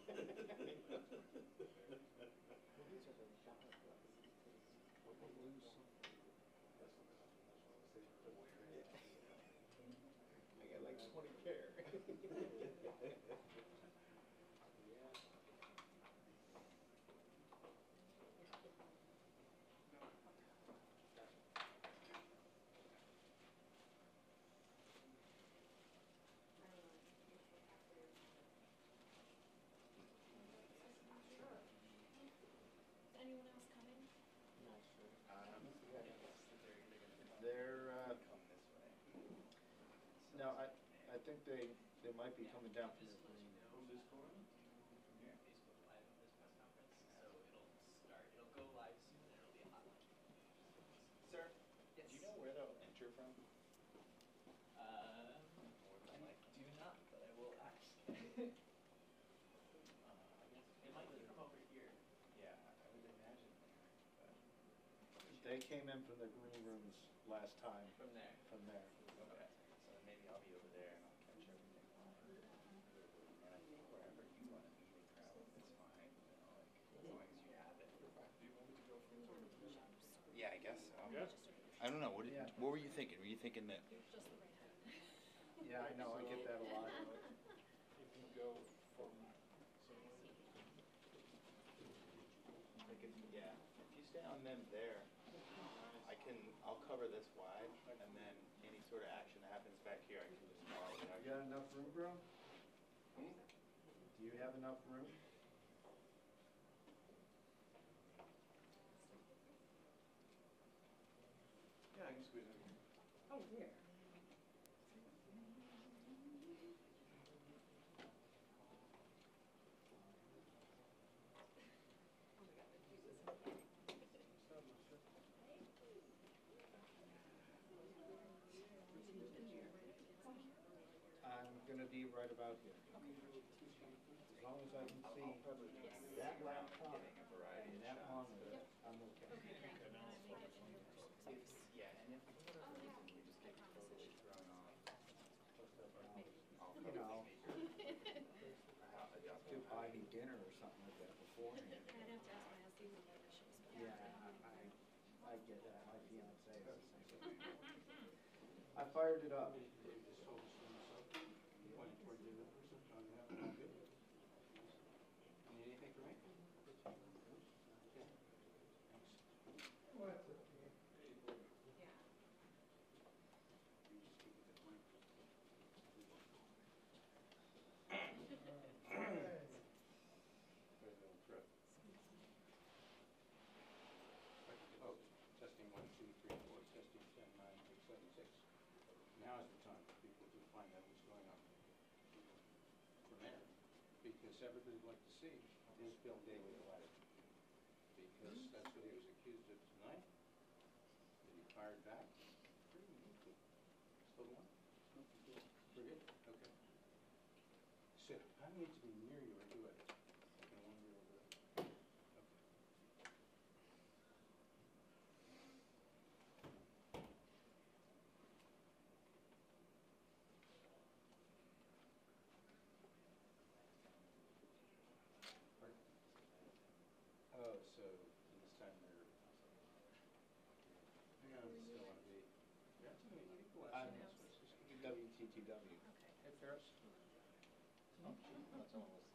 I got like 20 pair. Anyone else coming? Not sure. They're Come this way. no, I think they might be coming down from the green. From this forum? Here, Facebook Live of this press conference, so it'll go live soon, and it'll be a hotline. Sir, Yes. do you know where they'll enter from? I do not, but I will ask. I guess It might be from over here. yeah, I would imagine there. They came in from the green rooms last time. From there. From there. Okay, so maybe I'll be over there and I'll catch everything live. And I think wherever you want to meet and travel, it's fine. You know, like, as long as you have it. Do you want me to go forward? Yeah, I guess so. Yeah. I don't know. Yeah. What were you thinking? Were you thinking that? Just the right hand. Yeah, I know. I get that a lot. If you go from Like if, yeah, if you stay on them there, I'll cover this wide, and then any sort of action that happens back here, I can just follow it. You got enough room, bro? Do you have enough room? yeah, I can squeeze in. Oh, where? I'm gonna be right about here. As long as I can see that laptop Getting a variety and of that shots. monitor, I'm okay. Yeah, and if for whatever reason we just get totally thrown off, I'll You know, I'll adjust to my buy me dinner or something like that beforehand. I'd have to ask my husband what that is. Yeah, I get that. My fiance is the same way. I fired it up. Dave just told us when it's up. Pointing toward the other person on that. All good? Need anything from me? Okay. Thanks. President Trip. Oh, testing 1, 2, 3, 4, testing 10, 9, 8, 7, 6. Now is the time for people to find out what's going on from there. Because everybody would like to see is Bill Daley alive. Because that's what he was accused of tonight. That he fired back. Still one? We're good? Okay. So, I need to be near you or do it. I can wander over there. Okay. Pardon? Oh, so this time they're. Hang on, still want to be. We got too many people I'm asking us. Let's just keep- WTTW. Hey, Ferris. That's almost.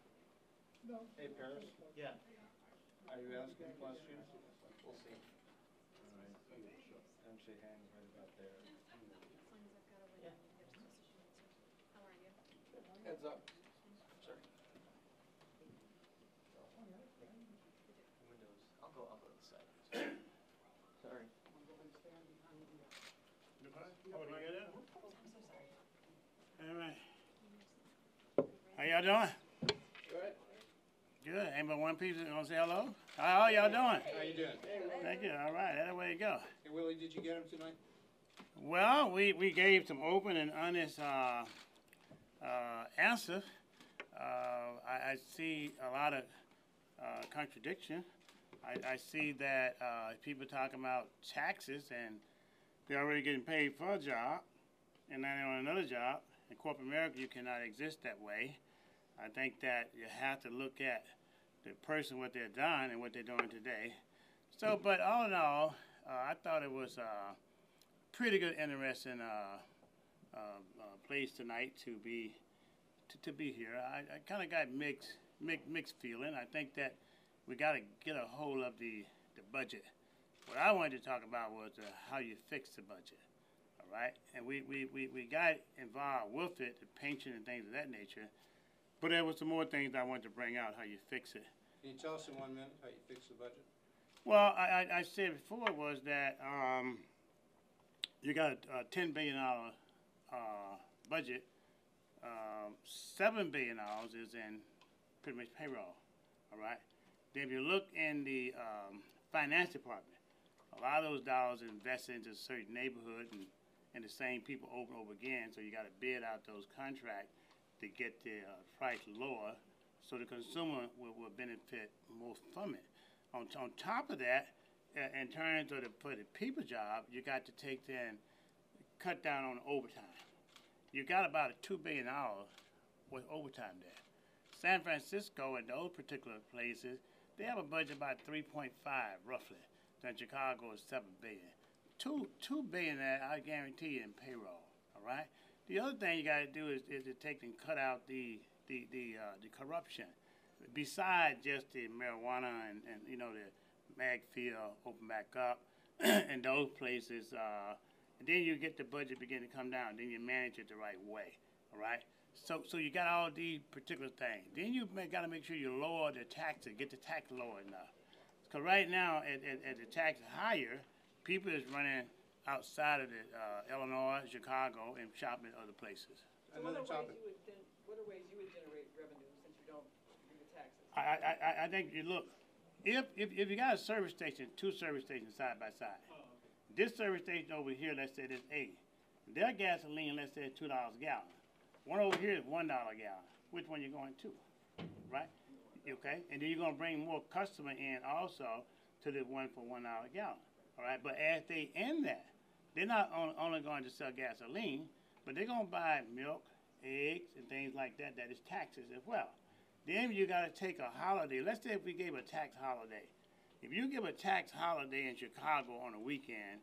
No. Hey, Paris. Yeah. Are you asking questions? We'll see. All right. I'm say hang right about there. As long as I've got a window, you're supposed to show it. How are you? Heads up. Sure. Windows. I'll go to the side. Sorry. Oh, do I get it? I'm so sorry. All right. How y'all doing? Good. Good. Anybody one piece gonna say hello? How y'all doing? How you doing? Thank you. All right. That's the way to go. Hey, Willie, did you get him tonight? Well, we gave some open and honest answers. I see a lot of contradiction. I see that people talking about taxes and they're already getting paid for a job, and then they're on another job. In corporate America, you cannot exist that way. I think that you have to look at the person, what they've done, and what they're doing today. So, but all in all, I thought it was a pretty good, interesting place tonight to be here. I kind of got mixed feeling. I think that we got to get a hold of the budget. What I wanted to talk about was how you fix the budget. All right, and we got involved with it, the pension and things of that nature. But there was some more things I wanted to bring out, how you fix it. Can you tell us in 1 minute how you fix the budget? Well, I said before was that you got a $10 billion budget. $7 billion is in pretty much payroll. All right. Then if you look in the finance department, a lot of those dollars are invested into a certain neighborhood and the same people over and over again. So you got to bid out those contracts to get the price lower, so the consumer will benefit more from it. On top of that, in terms of for the people job, you got to take and cut down on overtime. You got about $2 billion with overtime there. San Francisco and those particular places, they have a budget about 3.5 roughly. Then Chicago is $7 billion. $2 billion that I guarantee you in payroll. All right. The other thing you got to do is to take and cut out the corruption. Besides just the marijuana and you know the mag field open back up and those places, and then you get the budget begin to come down. Then you manage it the right way. All right. So you got all these particular things. Then you got to make sure you lower the taxes, get the tax lower enough. Because right now, at the tax higher, people is running outside of the Illinois, Chicago, and shopping other places. So Another topic. what are ways you would generate revenue since you don't do the taxes? I think you look, if you got a service station, two service stations side by side, this service station over here, let's say there's A. Their gasoline, let's say, is $2 a gallon. One over here is $1 a gallon. Which one you going to, right? Okay, and then you're gonna bring more customer in also to the one for $1 a gallon. All right, but as they end that, they're not only going to sell gasoline, but they're gonna buy milk, eggs, and things like that. That is taxes as well. Then you got to take a holiday. Let's say if we gave a tax holiday. If you give a tax holiday in Chicago on a weekend,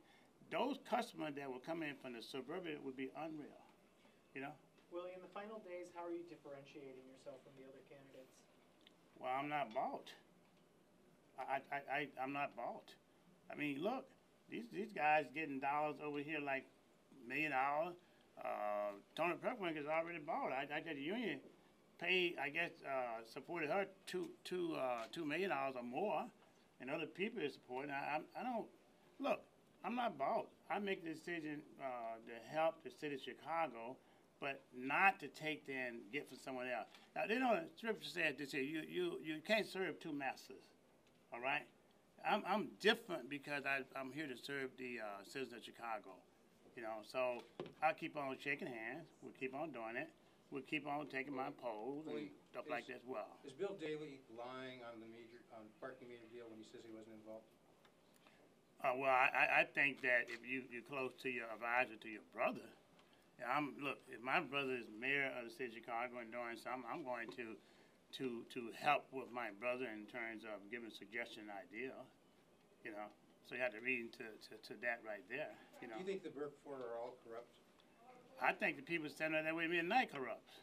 those customers that will come in from the suburban would be unreal. You know? Willie, in the final days, how are you differentiating yourself from the other candidates? Well, I'm not bought. I'm not bought. I mean, look, these guys getting dollars over here like $1 million. Tony Perkins is already bought. I got the union paid, I guess, supported her $2 million or more, and other people is supporting. I don't look. I'm not bought. I make the decision to help the city of Chicago, but not to take and get from someone else. Now, they know the scripture says this here, you can't serve two masters, all right? I'm different because I'm here to serve the citizens of Chicago, you know, so I'll keep on shaking hands. We'll keep on doing it. We'll keep on taking my polls and stuff like that as well. Is Bill Daley lying on the parking meter deal when he says he wasn't involved? Well, I think that if you're close to your advisor, to your brother, look, if my brother is mayor of the city of Chicago and doing something, I'm going to help with my brother in terms of giving suggestion and ideas, you know. So you have to read into that right there, you know. Do you think the Burke Four are all corrupt? I think the people standing up there with me tonight corrupt,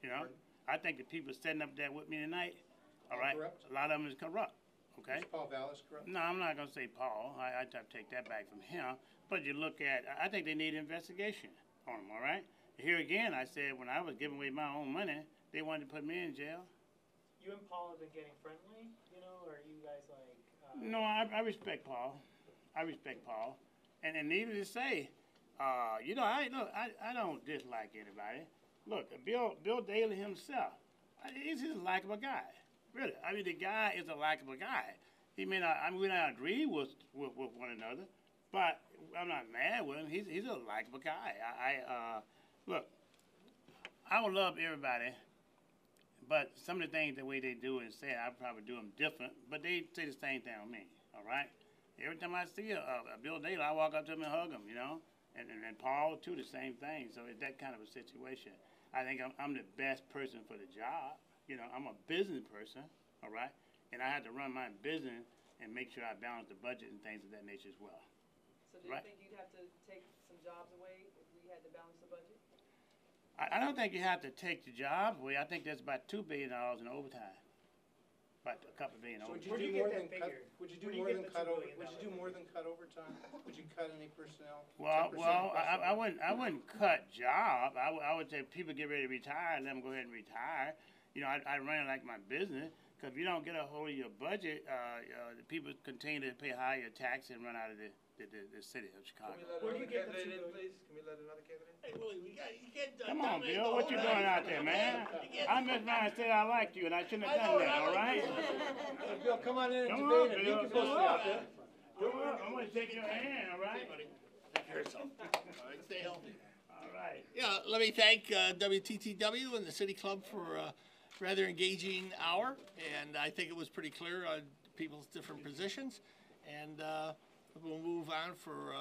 you know. Pardon? I think the people standing up there with me tonight, all right, corrupt? a lot of them is corrupt, okay. Is Paul Vallis corrupt? No, I'm not going to say Paul. I have to take that back from him. But you look at, I think they need investigation on them, all right? Here again, I said when I was giving away my own money, they wanted to put me in jail. You and Paul have been getting friendly, you know, or are you guys like... No, I respect Paul. I respect Paul. And needless to say, you know, I don't dislike anybody. Look, Bill Daley himself, he's just a likable guy. Really. I mean, the guy is a likable guy. He may not, we not agree with one another, but I'm not mad with him. He's a likable guy. Look, I would love everybody, but some of the things, the way they do and say, I probably do them different, but they say the same thing on me, all right? Every time I see a Bill Daley, I walk up to him and hug him, you know? And Paul, too, the same thing. So it's that kind of a situation. I think I'm the best person for the job. You know, I'm a business person, all right? And I have to run my business and make sure I balance the budget and things of that nature as well. So do you Right. think you'd have to take some jobs away if we had to balance the budget? I don't think you have to take the jobs away. I think there's about $2 billion in overtime. About a couple billion So would overtime. you Where'd do you get more than that cut, figure? would you do Where'd you more get than the cut $2 over, billion would you do more than cut overtime? Would you cut any personnel? Well, 10% I personnel? wouldn't cut job. I would say people get ready to retire, let them go ahead and retire. You know, I run it like my business. Because if you don't get a hold of your budget, the people continue to pay higher tax and run out of the city of Chicago. Where'd you get the $2 billion? please? Can we let another candidate? Hey, Willie, you can't Come on, dominate Bill. the What whole you night. doing out there, man? I'm just trying to say I liked you, and I shouldn't have I know, done that, I all right? Hey, Bill, come on in and Come on, debate it. You Bill. can go Come stay on. out there. Come on, I'm going to take your hand, all right? Take care of yourself. All right, stay healthy. All right. Yeah, let me thank WTTW and the City Club for a rather engaging hour, and I think it was pretty clear on people's different positions. And we'll move on for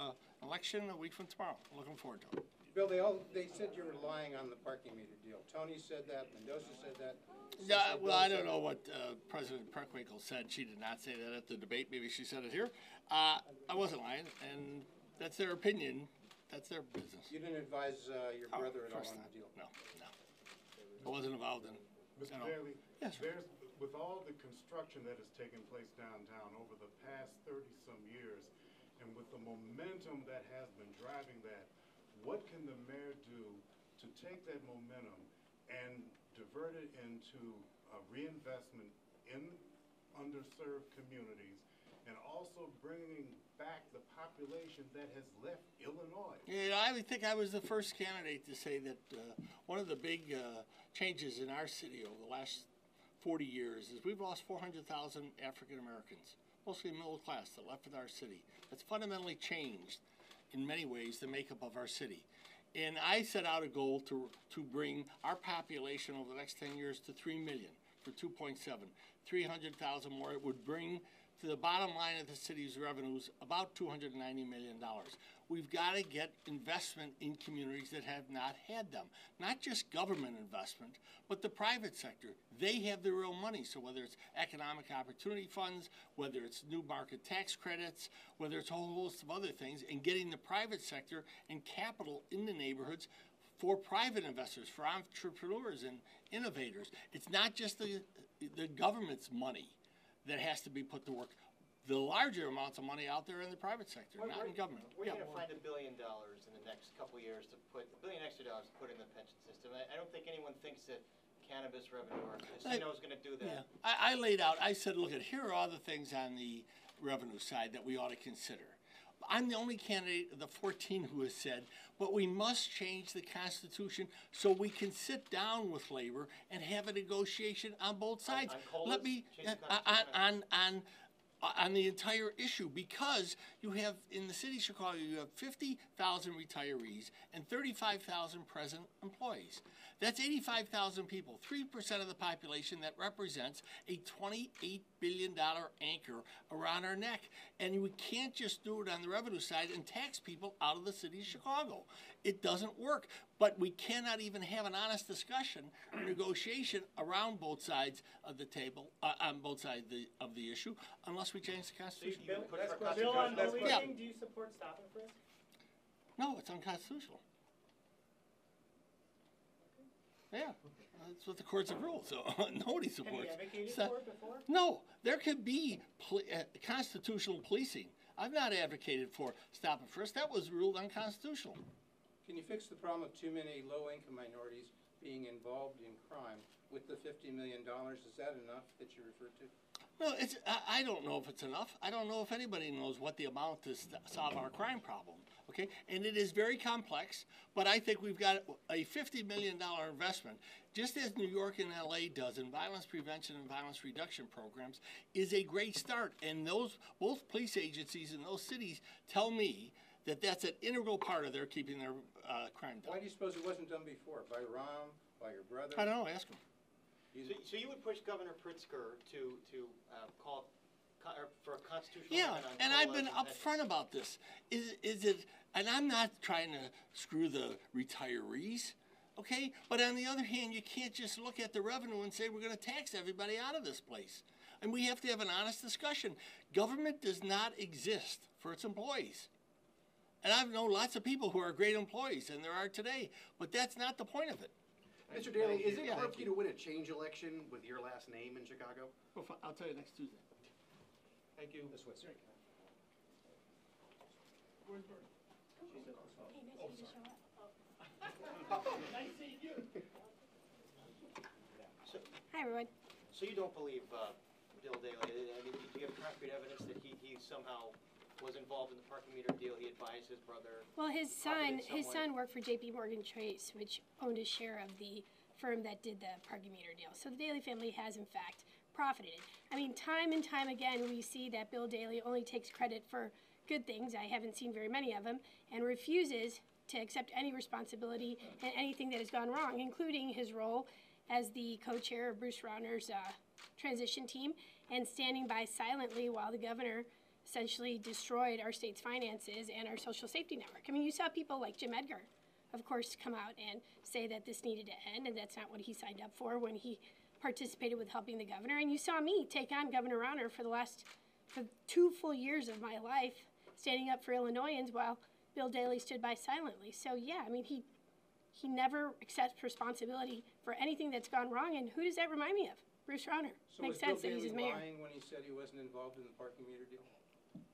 election a week from tomorrow. Looking forward to it. Bill, they said you were relying on the parking meter deal. Tony said that, Mendoza said that. Yeah, Cecily well, Bill I said don't know that. what President Preckwinkle said. She did not say that at the debate. Maybe she said it here. I wasn't lying, and that's their opinion. That's their business. You didn't advise your Oh, brother at all of course on not. the deal? No. I wasn't involved in it. Mr. No. Daly, Yes, sir. with all the construction that has taken place downtown over the past 30-some years, and with the momentum that has been driving that, what can the mayor do to take that momentum and divert it into a reinvestment in underserved communities, and also bringing back the population that has left Illinois? Yeah, I would think I was the first candidate to say that one of the big changes in our city over the last 40 years is we've lost 400,000 African Americans, mostly middle class, that left with our city. That's fundamentally changed in many ways the makeup of our city. And I set out a goal to bring our population over the next 10 years to 3 million for 2.7. 300,000 more. It would bring to the bottom line of the city's revenues about $290 million. We've got to get investment in communities that have not had them. Not just government investment, but the private sector. They have the real money. So whether it's economic opportunity funds, whether it's new market tax credits, whether it's a whole host of other things, and getting the private sector and capital in the neighborhoods for private investors, for entrepreneurs and innovators. It's not just the government's money that has to be put to work. The larger amounts of money out there in the private sector, not in government. We're Yeah. gonna find $1 billion in the next couple of years to put, $1 billion extra dollars to put in the pension system. I don't think anyone thinks that cannabis revenue or casino is gonna do Yeah, that. I laid out, I said, look, here are all the things on the revenue side that we ought to consider. I'm the only candidate of the 14 who has said, but we must change the Constitution so we can sit down with labor and have a negotiation on both sides. on Let COLAs? me, Change the Constitution on the entire issue, because you have, in the city of Chicago, you have 50,000 retirees and 35,000 present employees. That's 85,000 people, 3% of the population. That represents a $28 billion anchor around our neck. And we can't just do it on the revenue side and tax people out of the city of Chicago. It doesn't work. But we cannot even have an honest discussion or negotiation around both sides of the table, on both sides of the issue, unless we change the Constitution. You would push for Bill, on constitutional- the Yeah. leasing, do you support stop and frisk? No, it's unconstitutional. Yeah, that's what the courts have ruled, so nobody Have you supports. advocated So- for it before? No, there could be constitutional policing. I've not advocated for stop and frisk. That was ruled unconstitutional. Can you fix the problem of too many low-income minorities being involved in crime with the $50 million? Is that enough that you referred to? No, I don't know if it's enough. I don't know if anybody knows what the amount to solve our crime problem, okay? And it is very complex, but I think we've got a $50 million investment, just as New York and LA does in violence prevention and violence reduction programs, is a great start. And both police agencies in those cities tell me that that's an integral part of their keeping their crime down. Why do you suppose it wasn't done before? By Rahm, by your brother? I don't know, ask them. So you would push Governor Pritzker to call for a constitutional Yeah, amendment on and I've COLAs been and upfront about this. Is it, and I'm not trying to screw the retirees, Okay? But on the other hand, you can't just look at the revenue and say we're going to tax everybody out of this place. And we have to have an honest discussion. Government does not exist for its employees. And I've known lots of people who are great employees, and there are today, but that's not the point of it. Mr. Daly, is it Yeah. hard for you to win a change election with your last name in Chicago? Well, I'll tell you next Tuesday. Thank you. This way, sir. Where's Bernie? Hey, nice of you to show up. Nice seeing you. Hi, everyone. So you don't believe Bill Daly? I mean, do you have concrete evidence that he somehow was involved in the parking meter deal? He advised his brother. Well, his profited some way? son worked for J.P. Morgan Chase, which owned a share of the firm that did the parking meter deal. So the Daly family has, in fact, profited. I mean, time and time again, we see that Bill Daly only takes credit for good things. I haven't seen very many of them, and refuses to accept any responsibility in anything that has gone wrong, including his role as the co-chair of Bruce Rauner's transition team and standing by silently while the governor essentially destroyed our state's finances and our social safety network. I mean, you saw people like Jim Edgar, of course, come out and say that this needed to end, and that's not what he signed up for when he participated with helping the governor. And you saw me take on Governor Rauner for 2 full years of my life, standing up for Illinoisans while Bill Daly stood by silently. So yeah, I mean, he never accepts responsibility for anything that's gone wrong. And who does that remind me of? Bruce Rauner. So Makes was Bill sense that he's his Daly mayor. lying when he said he wasn't involved in the parking meter deal?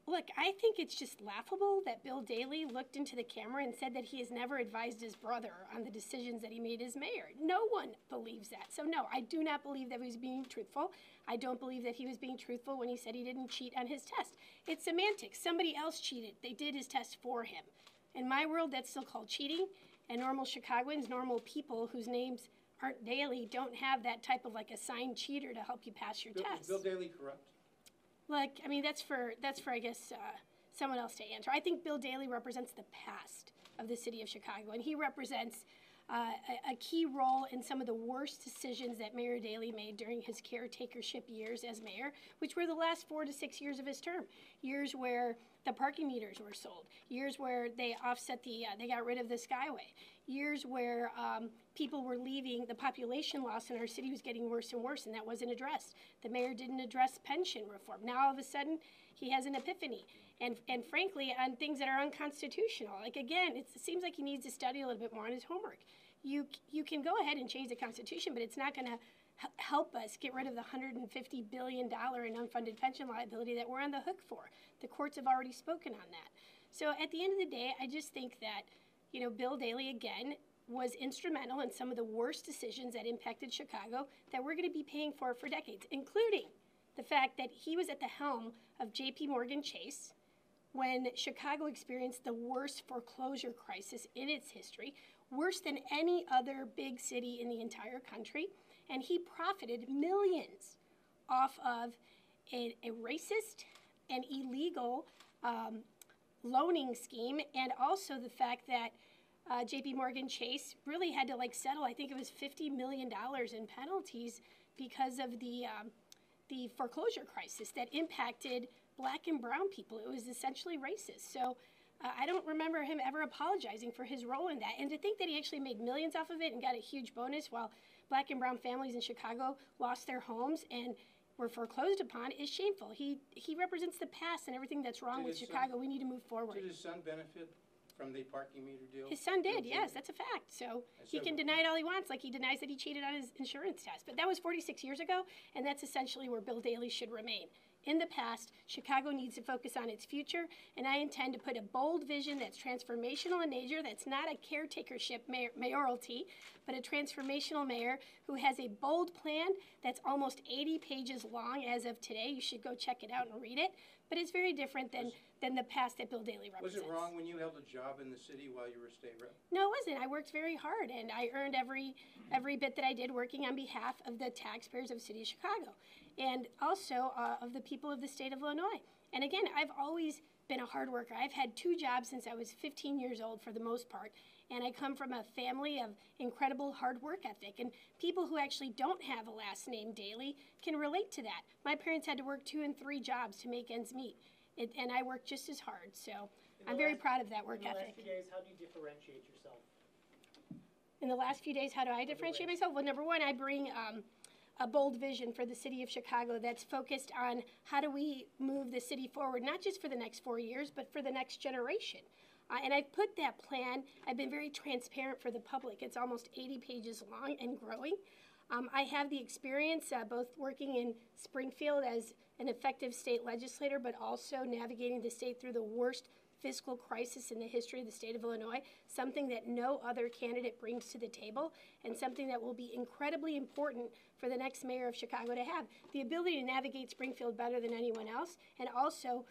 Look, I think it's just laughable that Bill Daly looked into the camera and said that he has never advised his brother on the decisions that he made as mayor. No one believes that. So no, I do not believe that he was being truthful. I don't believe that he was being truthful when he said he didn't cheat on his test. It's semantics. Somebody else cheated. They did his test for him. In my world, that's still called cheating. And normal Chicagoans, normal people whose names aren't Daly, don't have that type of like assigned cheater to help you pass your test. Is Bill Daly corrupt? Look, I mean, that's for I guess, someone else to answer. I think Bill Daly represents the past of the city of Chicago, and he represents a key role in some of the worst decisions that Mayor Daley made during his caretakership years as mayor, which were the last 4 to 6 years of his term. Years where the parking meters were sold. Years where they offset they got rid of the Skyway. Years where people were leaving, the population loss in our city was getting worse and worse, and that wasn't addressed. The mayor didn't address pension reform. Now all of a sudden, he has an epiphany. And frankly, on things that are unconstitutional. Like, again, it seems like he needs to study a little bit more on his homework. You can go ahead and change the Constitution, but it's not going to help us get rid of the $150 billion in unfunded pension liability that we're on the hook for. The courts have already spoken on that. So at the end of the day, I just think that, Bill Daly, again, was instrumental in some of the worst decisions that impacted Chicago that we're going to be paying for decades, including the fact that he was at the helm of J.P. Morgan Chase when Chicago experienced the worst foreclosure crisis in its history, worse than any other big city in the entire country, and he profited millions off of a racist and illegal loaning scheme, and also the fact that J.P. Morgan Chase really had to settle, I think it was $50 million in penalties because of the foreclosure crisis that impacted Black and brown people. It was essentially racist. So I don't remember him ever apologizing for his role in that. And to think that he actually made millions off of it and got a huge bonus while Black and brown families in Chicago lost their homes and were foreclosed upon is shameful. He represents the past and everything that's wrong with Chicago. We need to move forward. Did his son benefit from the parking meter deal? His son did, yes, that's a fact. So he can deny it all he wants, like he denies that he cheated on his insurance test. But that was 46 years ago, and that's essentially where Bill Daly should remain. In the past, Chicago needs to focus on its future, and I intend to put a bold vision that's transformational in nature, that's not a caretakership mayoralty, but a transformational mayor who has a bold plan that's almost 80 pages long as of today. You should go check it out and read it. But it's very different than the past that Bill Daly represents. Was it wrong when you held a job in the city while you were state rep? No, it wasn't. I worked very hard, and I earned every bit that I did working on behalf of the taxpayers of the city of Chicago, and also of the people of the state of Illinois. And again, I've always been a hard worker. I've had 2 jobs since I was 15 years old for the most part, and I come from a family of incredible hard work ethic, and people who actually don't have a last name Daly can relate to that. My parents had to work 2 and 3 jobs to make ends meet, and I worked just as hard, so I'm very proud of that work ethic. In the last few days, how do you differentiate yourself? in the last few days, how do I differentiate myself? Well, number one, I bring a bold vision for the city of Chicago that's focused on how do we move the city forward, not just for the next 4 years, but for the next generation. And I've put that plan, I've been very transparent for the public. It's almost 80 pages long and growing. I have the experience both working in Springfield as an effective state legislator, but also navigating the state through the worst fiscal crisis in the history of the state of Illinois, something that no other candidate brings to the table, and something that will be incredibly important for the next mayor of Chicago to have. The ability to navigate Springfield better than anyone else, and also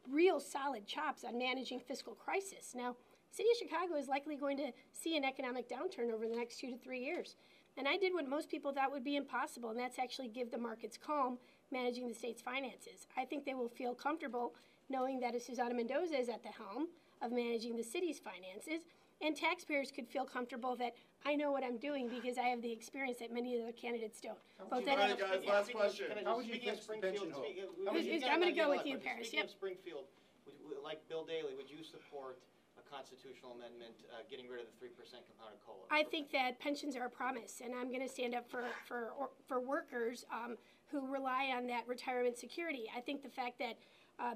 real solid chops on managing fiscal crisis. Now, the city of Chicago is likely going to see an economic downturn over the next 2 to 3 years. And I did what most people thought would be impossible, and that's actually give the markets calm managing the state's finances. I think they will feel comfortable knowing that a Susana Mendoza is at the helm of managing the city's finances, and taxpayers could feel comfortable that I know what I'm doing because I have the experience that many of the candidates don't. All right, guys, last question. How would you fix the pension hole? I'm going to go with you, Paris. Speaking of Springfield, like Bill Daley, would you support a constitutional amendment getting rid of the 3% compounded COLA? I think that pensions are a promise, and I'm going to stand up for workers who rely on that retirement security. I think the fact that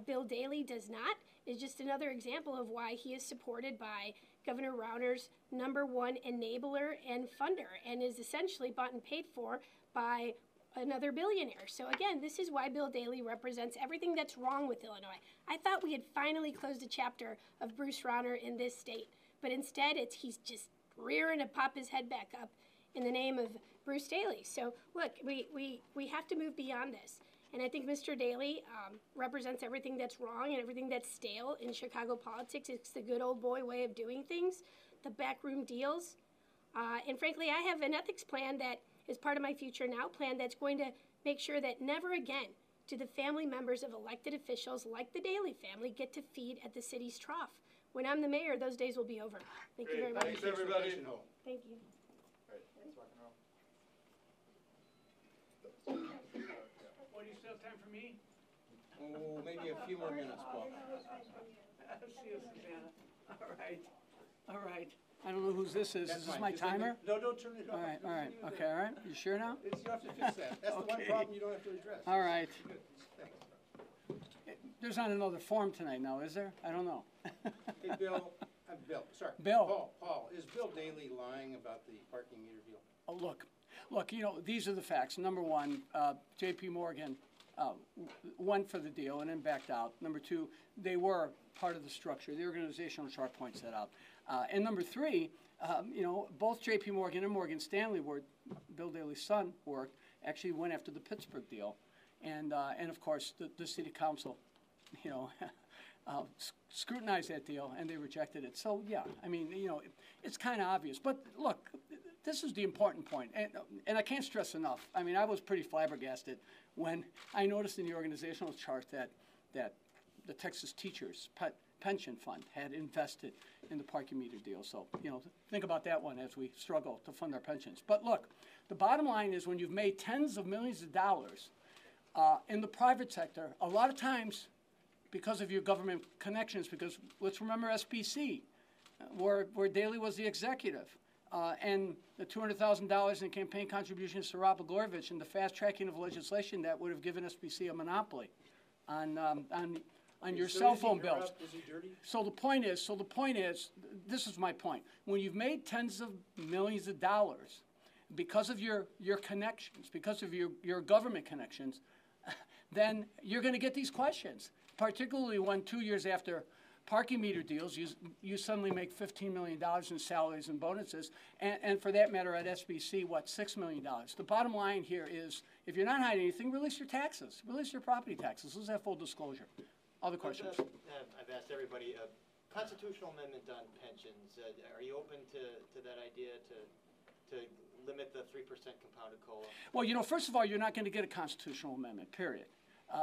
Bill Daley does not is just another example of why he is supported by Governor Rauner's #1 enabler and funder, and is essentially bought and paid for by another billionaire. So again, this is why Bill Daley represents everything that's wrong with Illinois. I thought we had finally closed a chapter of Bruce Rauner in this state, but instead he's just rearing to pop his head back up in the name of Bruce Daley. So look, we have to move beyond this. And I think Mr. Daley represents everything that's wrong and everything that's stale in Chicago politics. It's the good old boy way of doing things, the backroom deals. And frankly, I have an ethics plan that is part of my Future Now plan that's going to make sure that never again do the family members of elected officials like the Daley family get to feed at the city's trough. When I'm the mayor, those days will be over. Thank you very much. Thanks, everybody. Thank you. What, do you still have time for me? Oh, maybe a few more minutes, Paul. See you, Susanna. All right. I don't know whose this is. That's Is this fine. my Just leave timer? it- No, don't turn it off. All right, all right. Just leave it Okay, there. all right. You sure now? You don't have to fix that. That's the one Okay. problem you don't have to address. All right. Good. Thanks. There's not another form tonight now, is there? I don't know. Hey, Bill, sorry. Bill. Paul, is Bill Daley lying about the parking meter deal? Oh, look, these are the facts. Number one, J.P. Morgan went for the deal and then backed out. Number two, they were part of the structure. The organizational chart points that out. And number three, both J.P. Morgan and Morgan Stanley, where Bill Daley's son worked, actually went after the Pittsburgh deal. And of course, the city council, scrutinized that deal and they rejected it. So, yeah, I mean, it's kind of obvious. But look, this is the important point. And I can't stress enough. I mean, I was pretty flabbergasted when I noticed in the organizational chart that the Texas Teachers Pension Fund had invested in the parking meter deal. So, think about that one as we struggle to fund our pensions. But look, the bottom line is when you've made tens of millions of dollars in the private sector, a lot of times because of your government connections, because let's remember SBC, where Daley was the executive, and the $200,000 in campaign contributions to Rob Blagojevich and the fast tracking of legislation that would have given SBC a monopoly on your cell phone bills. Is he dirty? So the point is, this is my point. When you've made tens of millions of dollars because of your connections, because of your government connections, then you're going to get these questions, particularly when 2 years after parking meter deals, you suddenly make $15 million in salaries and bonuses, and for that matter at SBC, $6 million. The bottom line here is, if you're not hiding anything, release your taxes, release your property taxes. Let's have full disclosure. Other questions? I've asked everybody, constitutional amendment on pensions, are you open to that idea to limit the 3% compounded COLA? Well, first of all, you're not going to get a constitutional amendment, period.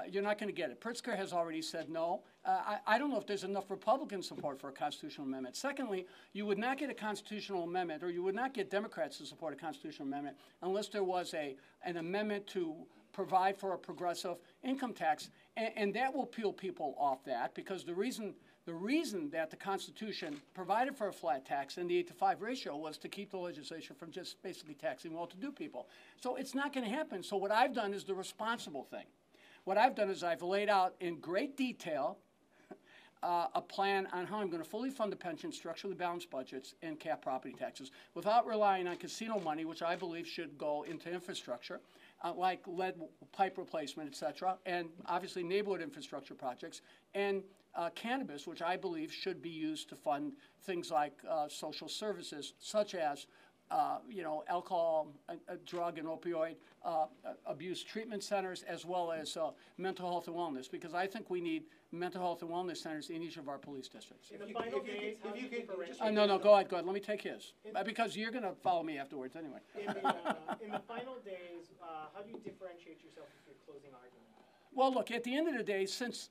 You're not going to get it. Pritzker has already said no. I don't know if there's enough Republican support for a constitutional amendment. Secondly, you would not get a constitutional amendment, or you would not get Democrats to support a constitutional amendment unless there was an amendment to provide for a progressive income tax. and that will peel people off that, because the reason that the Constitution provided for a flat tax and the 8-to-5 ratio was to keep the legislature from just basically taxing well-to-do people. So it's not going to happen. So what I've done is the responsible thing. What I've done is I've laid out in great detail a plan on how I'm going to fully fund the pension, structurally balanced budgets, and cap property taxes without relying on casino money, which I believe should go into infrastructure, like lead pipe replacement, et cetera, and obviously neighborhood infrastructure projects, and cannabis, which I believe should be used to fund things like social services, such as alcohol, drug, and opioid abuse treatment centers, as well as mental health and wellness, because I think we need mental health and wellness centers in each of our police districts. In the final days, how do you differentiate? No, go ahead. Let me take his, because you're going to follow me afterwards anyway. In the final days, how do you differentiate yourself with your closing argument? Well, look, at the end of the day, since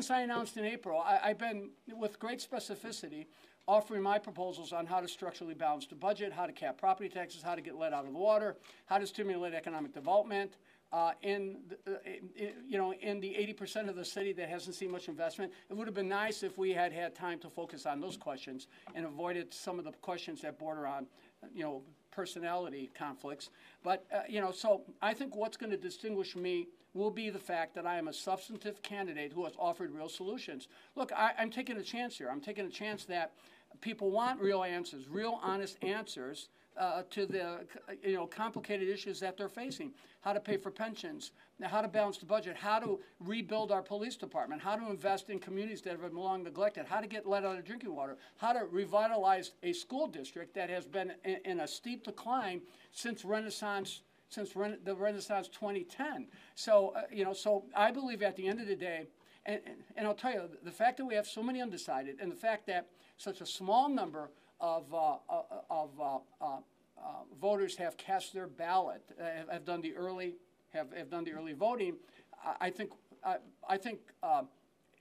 I announced in April, I've been, with great specificity, offering my proposals on how to structurally balance the budget, how to cap property taxes, how to get lead out of the water, how to stimulate economic development in the 80% of the city that hasn't seen much investment. It would have been nice if we had had time to focus on those questions and avoided some of the questions that border on, personality conflicts. But, so I think what's going to distinguish me will be the fact that I am a substantive candidate who has offered real solutions. Look, I'm taking a chance here. I'm taking a chance that people want real answers, real honest answers to the complicated issues that they're facing. How to pay for pensions, how to balance the budget, how to rebuild our police department, how to invest in communities that have been long neglected, how to get lead out of drinking water, how to revitalize a school district that has been in a steep decline since the Renaissance 2010. So, so I believe at the end of the day, and I'll tell you, the fact that we have so many undecided, and the fact that such a small number of voters have cast their ballot, have done the early voting, I think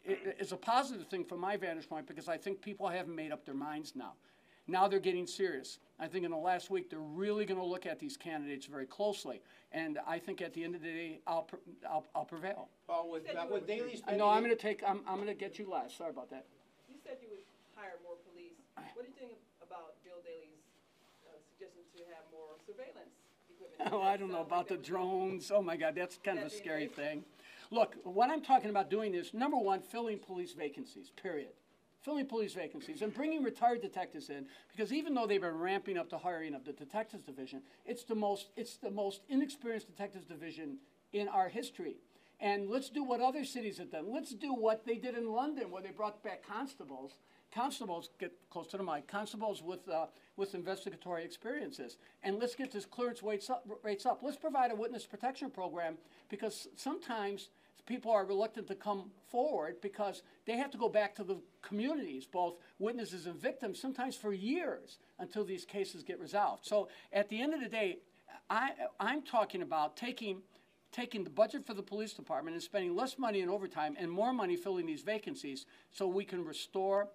it's a positive thing from my vantage point, because I think people haven't made up their minds now. Now they're getting serious. I think in the last week they're really going to look at these candidates very closely, and I think at the end of the day I'll prevail. Paul, with daily spending. No, I'm going to get you last. Sorry about that. You said you would hire more police. What do you think about Bill Daley's suggestion to have more surveillance equipment? Oh, I don't know about the drones. Oh my God, that's kind of a scary thing. Look, what I'm talking about doing is, number one, filling police vacancies, period. Filling police vacancies and bringing retired detectives in, because even though they've been ramping up the hiring of the detectives division, it's the most inexperienced detectives division in our history. And let's do what other cities have done. Let's do what they did in London, where they brought back constables. Constables, get close to the mic, constables with investigatory experiences. And let's get this clearance rates up. Let's provide a witness protection program, because sometimes people are reluctant to come forward because they have to go back to the communities, both witnesses and victims, sometimes for years until these cases get resolved. So at the end of the day, I'm talking about taking the budget for the police department and spending less money in overtime and more money filling these vacancies, so we can restore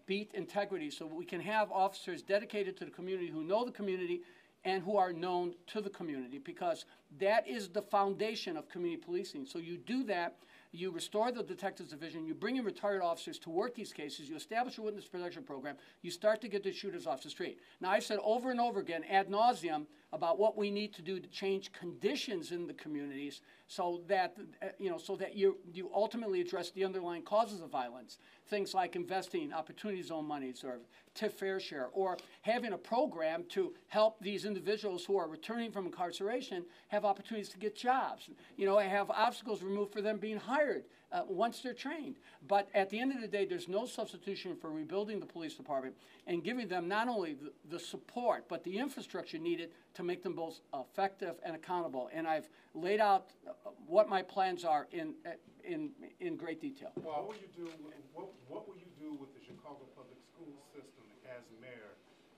beat integrity, so we can have officers dedicated to the community, who know the community and who are known to the community, because that is the foundation of community policing. So you do that, you restore the detectives division, you bring in retired officers to work these cases, you establish a witness protection program, you start to get the shooters off the street. Now, I've said over and over again, ad nauseum, about what we need to do to change conditions in the communities, so that you ultimately address the underlying causes of violence. Things like investing opportunity zone monies, or TIF fair share, or having a program to help these individuals who are returning from incarceration have opportunities to get jobs. Have obstacles removed for them being hired once they're trained. But at the end of the day, there's no substitution for rebuilding the police department and giving them not only the support, but the infrastructure needed to make them both effective and accountable. And I've laid out what my plans are in great detail. Well, what will you do with the Chicago public school system as mayor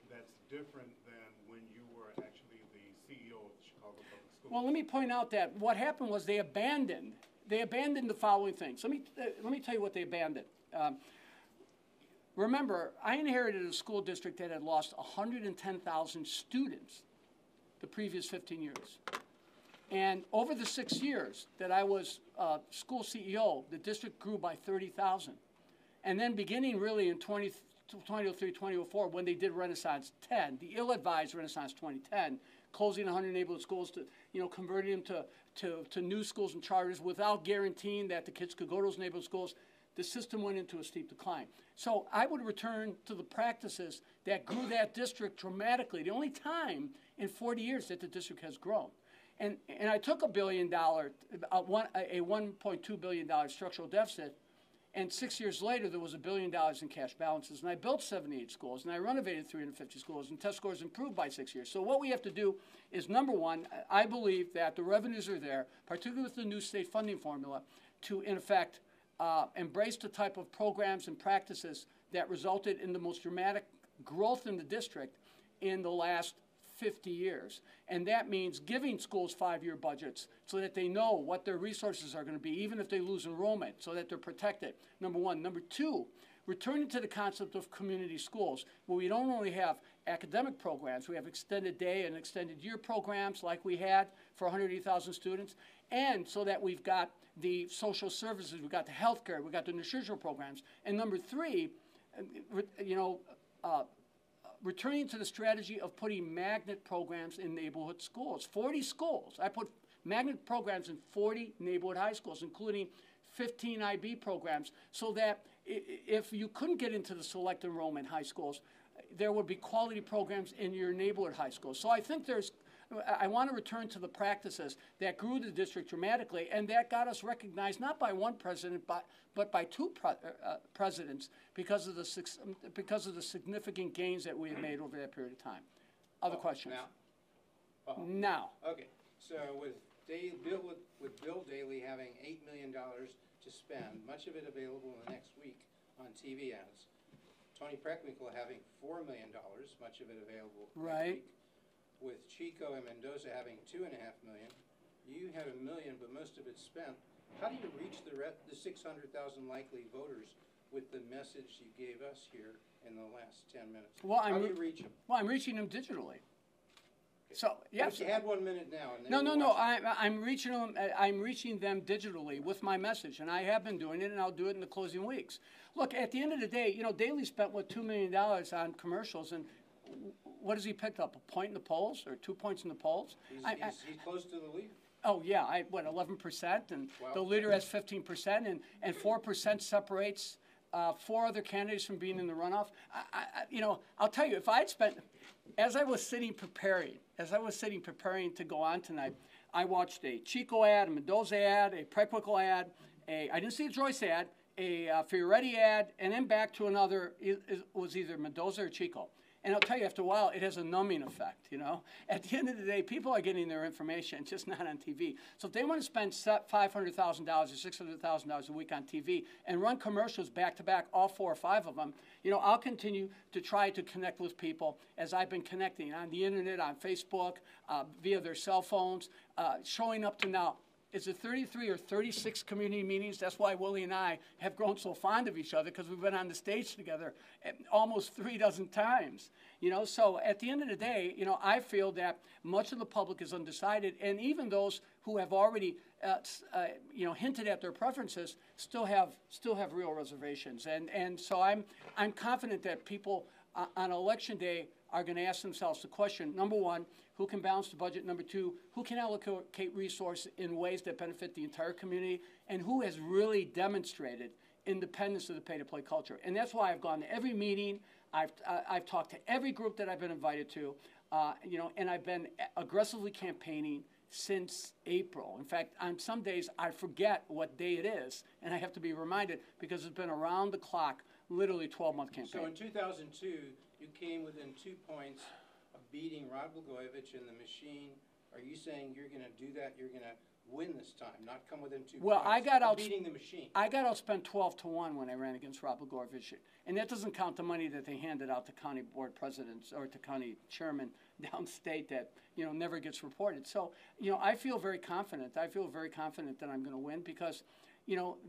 that's different than when you were actually the CEO of the Chicago public schools? Well, let me point out that what happened was they abandoned the following things. Let me tell you what they abandoned. Remember, I inherited a school district that had lost 110,000 students the previous 15 years. And over the 6 years that I was school CEO, the district grew by 30,000. And then beginning really in 2003, 2004, when they did Renaissance 10, the ill-advised Renaissance 2010, closing 100 neighborhood schools to, converting them to new schools and charters without guaranteeing that the kids could go to those neighborhood schools, the system went into a steep decline. So I would return to the practices that grew that district dramatically. The only time in 40 years that the district has grown. And I took a $1.2 billion structural deficit, and 6 years later, there was $1 billion in cash balances, and I built 78 schools, and I renovated 350 schools, and test scores improved by 6 years. So what we have to do is, number one, I believe that the revenues are there, particularly with the new state funding formula, to, in effect, embrace the type of programs and practices that resulted in the most dramatic growth in the district in the last 50 years. And that means giving schools 5-year budgets so that they know what their resources are going to be, even if they lose enrollment, so that they're protected, number one. Number two, returning to the concept of community schools, where we don't only have academic programs, we have extended day and extended year programs like we had for 180,000 students, and so that we've got the social services, we've got the healthcare, we've got the nutritional programs. And number three, returning to the strategy of putting magnet programs in neighborhood schools. 40 schools. I put magnet programs in 40 neighborhood high schools, including 15 IB programs, so that if you couldn't get into the select enrollment high schools, there would be quality programs in your neighborhood high schools. So I think I want to return to the practices that grew the district dramatically, and that got us recognized not by one president, but by two presidents because of the significant gains that we have made over that period of time. Other questions? Now. Okay, so with Bill Daley having $8 million to spend, much of it available in the next week on TV ads, Tony Preckwinkle having $4 million, much of it available next week, with Chico and Mendoza having $2.5 million, you had $1 million, but most of it's spent. How do you reach the 600,000 likely voters with the message you gave us here in the last 10 minutes? Well, How do you reach them? Well, I'm reaching them digitally. Okay. So yes, you had 1 minute now. And no. I'm reaching them. I'm reaching them digitally with my message, and I have been doing it, and I'll do it in the closing weeks. Look, at the end of the day, Daley spent $2 million on commercials, and what has he picked up? A point in the polls or 2 points in the polls? He's close to the leader. Oh yeah, 11%, and the leader has 15%, and 4% separates 4 other candidates from being in the runoff. I'll tell you, if I'd spent, as I was sitting preparing to go on tonight, I watched a Chico ad, a Mendoza ad, a Preckwinkle ad, I didn't see a Joyce ad, a Fioretti ad, and then back to another. It was either Mendoza or Chico. And I'll tell you, after a while, it has a numbing effect, At the end of the day, people are getting their information, just not on TV. So if they want to spend $500,000 or $600,000 a week on TV and run commercials back-to-back, all 4 or 5 of them, I'll continue to try to connect with people as I've been connecting on the Internet, on Facebook, via their cell phones, showing up to now. Is it 33 or 36 community meetings? That's why Willie and I have grown so fond of each other, because we've been on the stage together almost 36 times. So at the end of the day, I feel that much of the public is undecided, and even those who have already, hinted at their preferences still have real reservations. And so I'm confident that people on election day are going to ask themselves the question: number one, who can balance the budget? Number two, who can allocate resources in ways that benefit the entire community? And who has really demonstrated independence of the pay-to-play culture? And that's why I've gone to every meeting. I've talked to every group that I've been invited to, and I've been aggressively campaigning since April. In fact, on some days I forget what day it is, and I have to be reminded because it's been around the clock, literally 12-month campaign. So in 2002, you came within 2 points of beating Rod Blagojevich and the machine. Are you saying you're going to do that? You're going to win this time, not come within 2 well, points of beating the machine? I got outspent 12-1 when I ran against Rod Blagojevich, and that doesn't count the money that they handed out to county board presidents or to county chairmen downstate that never gets reported. So I feel very confident. I feel very confident that I'm going to win because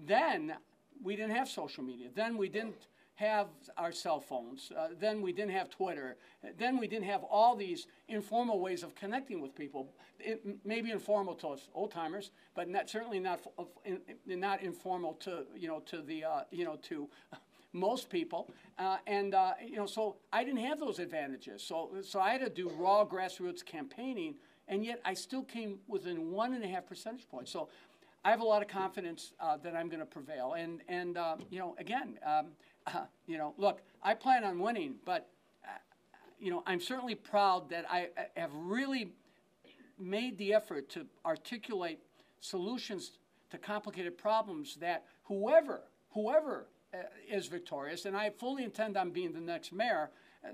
then we didn't have social media. Then we didn't. have our cell phones. Then we didn't have Twitter. Then we didn't have all these informal ways of connecting with people. It may be informal to us old timers, but certainly not informal to to most people. So I didn't have those advantages. So I had to do raw grassroots campaigning, and yet I still came within 1.5 percentage points. So I have a lot of confidence that I'm going to prevail. And look, I plan on winning, but I'm certainly proud that I have really made the effort to articulate solutions to complicated problems that whoever is victorious, and I fully intend on being the next mayor,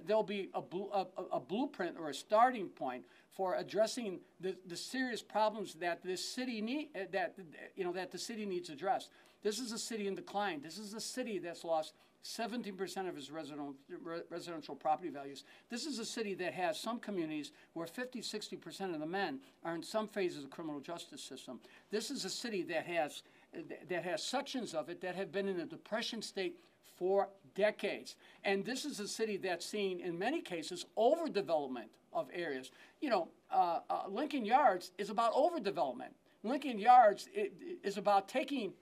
there'll be a blueprint or a starting point for addressing the serious problems that this city that the city needs addressed. This is a city in decline. This is a city that's lost 17% of its residential property values. This is a city that has some communities where 50–60% of the men are in some phases of the criminal justice system. This is a city that has sections of it that have been in a depression state for decades. And this is a city that's seen, in many cases, overdevelopment of areas. Lincoln Yards is about overdevelopment. Lincoln Yards is about taking,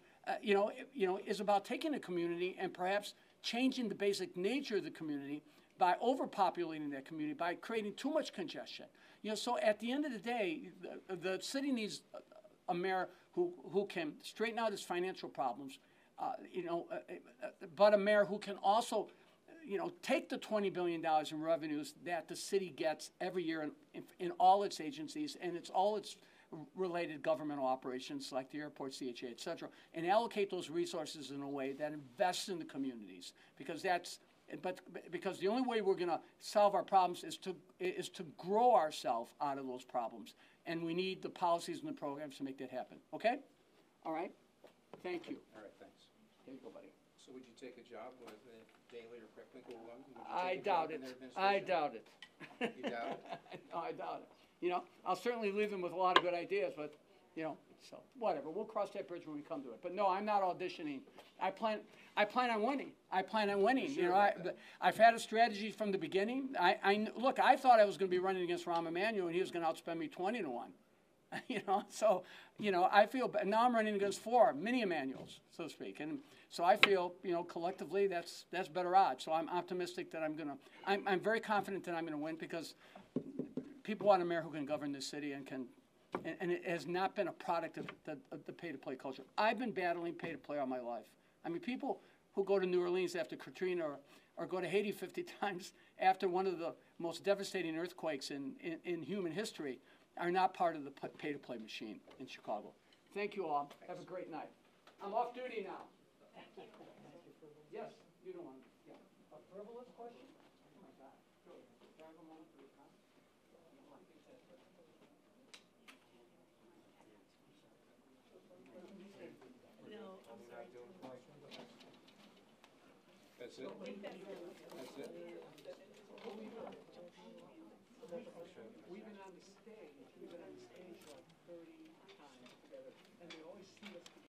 is about taking a community and perhaps changing the basic nature of the community by overpopulating that community, by creating too much congestion. So at the end of the day, the city needs a mayor who can straighten out his financial problems, but a mayor who can also, take the $20 billion in revenues that the city gets every year in all its agencies and all its related governmental operations like the airport, CHA, et cetera, and allocate those resources in a way that invests in the communities, because the only way we're going to solve our problems is to grow ourselves out of those problems, and we need the policies and the programs to make that happen. Okay? All right. Thank you. All right, thanks. Here you go, buddy. So would you take a job with Daley or Preckwinkle one? I doubt it. I doubt it. You doubt it? No, I doubt it. I'll certainly leave them with a lot of good ideas, but, so whatever. We'll cross that bridge when we come to it. But no, I'm not auditioning. I plan on winning. I plan on winning. Sure I've had a strategy from the beginning. Look, I thought I was going to be running against Rahm Emanuel, and he was going to outspend me 20 to 1. So, I feel, now I'm running against 4 mini Emanuels, so to speak. And so I feel, collectively that's better odds. So I'm optimistic that I'm very confident that I'm going to win, because people want a mayor who can govern this city and it has not been a product of the pay-to-play culture. I've been battling pay-to-play all my life. I mean, people who go to New Orleans after Katrina or go to Haiti 50 times after one of the most devastating earthquakes in human history are not part of the pay-to-play machine in Chicago. Thank you all. Have a great night. I'm off duty now. Yes, you don't want to. Yeah. A frivolous question? Oh, my God. Go ahead. Can I have a moment for your comment? That's it? That's it? We've been on the stage like 30 times together, and they always see us